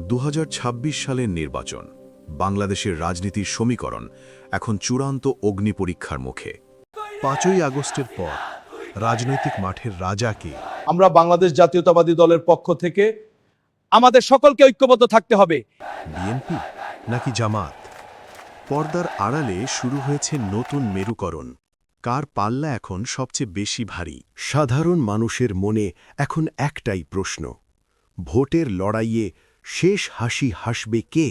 ২০২৬ সালের নির্বাচন, বাংলাদেশের রাজনীতির সমীকরণ এখন চূড়ান্ত অগ্নিপরীক্ষার মুখে। ৫ই আগস্টের পর রাজনৈতিক মাঠের রাজা কে? আমরা বাংলাদেশ জাতীয়তাবাদী দলের পক্ষ থেকে আমাদের সকলকে ঐক্যবদ্ধ থাকতে হবে। বিএনপি নাকি জামাত? পর্দার আড়ালে শুরু হয়েছে নতুন মেরুকরণ। কার পাল্লা এখন সবচেয়ে বেশি ভারী? সাধারণ মানুষের মনে এখন একটাই প্রশ্ন, ভোটের লড়াইয়ে শেষ হাসি হাসবে কে?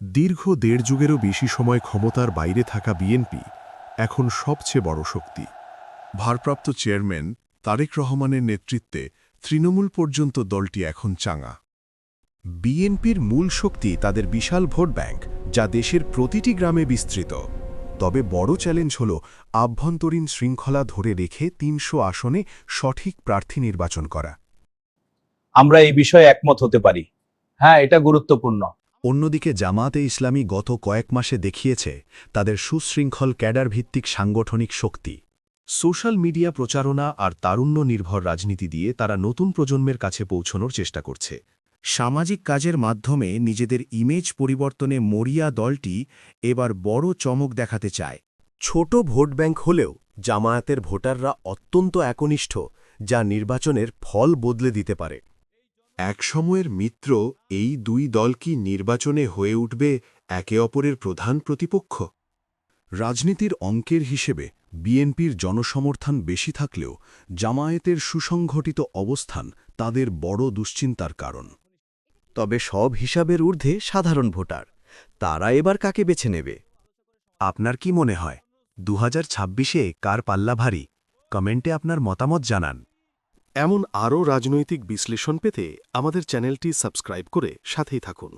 দীর্ঘ দেড় যুগেরও বেশি সময় ক্ষমতার বাইরে থাকা বিএনপি এখন সবচেয়ে বড় শক্তি। ভারপ্রাপ্ত চেয়ারম্যান তারেক রহমানের নেতৃত্বে তৃণমূল পর্যন্ত দলটি এখন চাঙা। বিএনপির মূল শক্তি তাদের বিশাল ভোট ব্যাংক, যা দেশের প্রতিটি গ্রামে বিস্তৃত। তবে বড় চ্যালেঞ্জ হল আভ্যন্তরীণ শৃঙ্খলা ধরে রেখে ৩০০ আসনে সঠিক প্রার্থী নির্বাচন করা। আমরা এই বিষয়ে একমত হতে পারি। হ্যাঁ, এটা গুরুত্বপূর্ণ। অন্যদিকে জামাতে ইসলামী গত কয়েক মাসে দেখিয়েছে তাদের সুশৃঙ্খল ক্যাডার ভিত্তিক সাংগঠনিক শক্তি। সোশ্যাল মিডিয়া প্রচারণা আর তারুণ্য নির্ভর রাজনীতি দিয়ে তারা নতুন প্রজন্মের কাছে পৌঁছনোর চেষ্টা করছে। সামাজিক কাজের মাধ্যমে নিজেদের ইমেজ পরিবর্তনে মরিয়া দলটি এবার বড় চমক দেখাতে চায়। ছোট ভোট ব্যাংক হলেও জামায়াতের ভোটাররা অত্যন্ত একনিষ্ঠ, যা নির্বাচনের ফল বদলে দিতে পারে। একসময়ের মিত্র এই দুই দল কি নির্বাচনে হয়ে উঠবে একে অপরের প্রধান প্রতিপক্ষ? রাজনীতির অঙ্কের হিসেবে বিএনপির জনসমর্থন বেশি থাকলেও জামায়াতের সুসংগঠিত অবস্থান তাদের বড় দুশ্চিন্তার কারণ। তবে সব হিসাবের ঊর্ধ্বে সাধারণ ভোটার, তারা এবার কাকে বেছে নেবে? আপনার কি মনে হয় ২০২৬-এ কার পাল্লা ভারী? কমেন্টে আপনার মতামত জানান। এমন আরও রাজনৈতিক বিশ্লেষণ পেতে আমাদের চ্যানেলটি সাবস্ক্রাইব করে সাথেই থাকুন।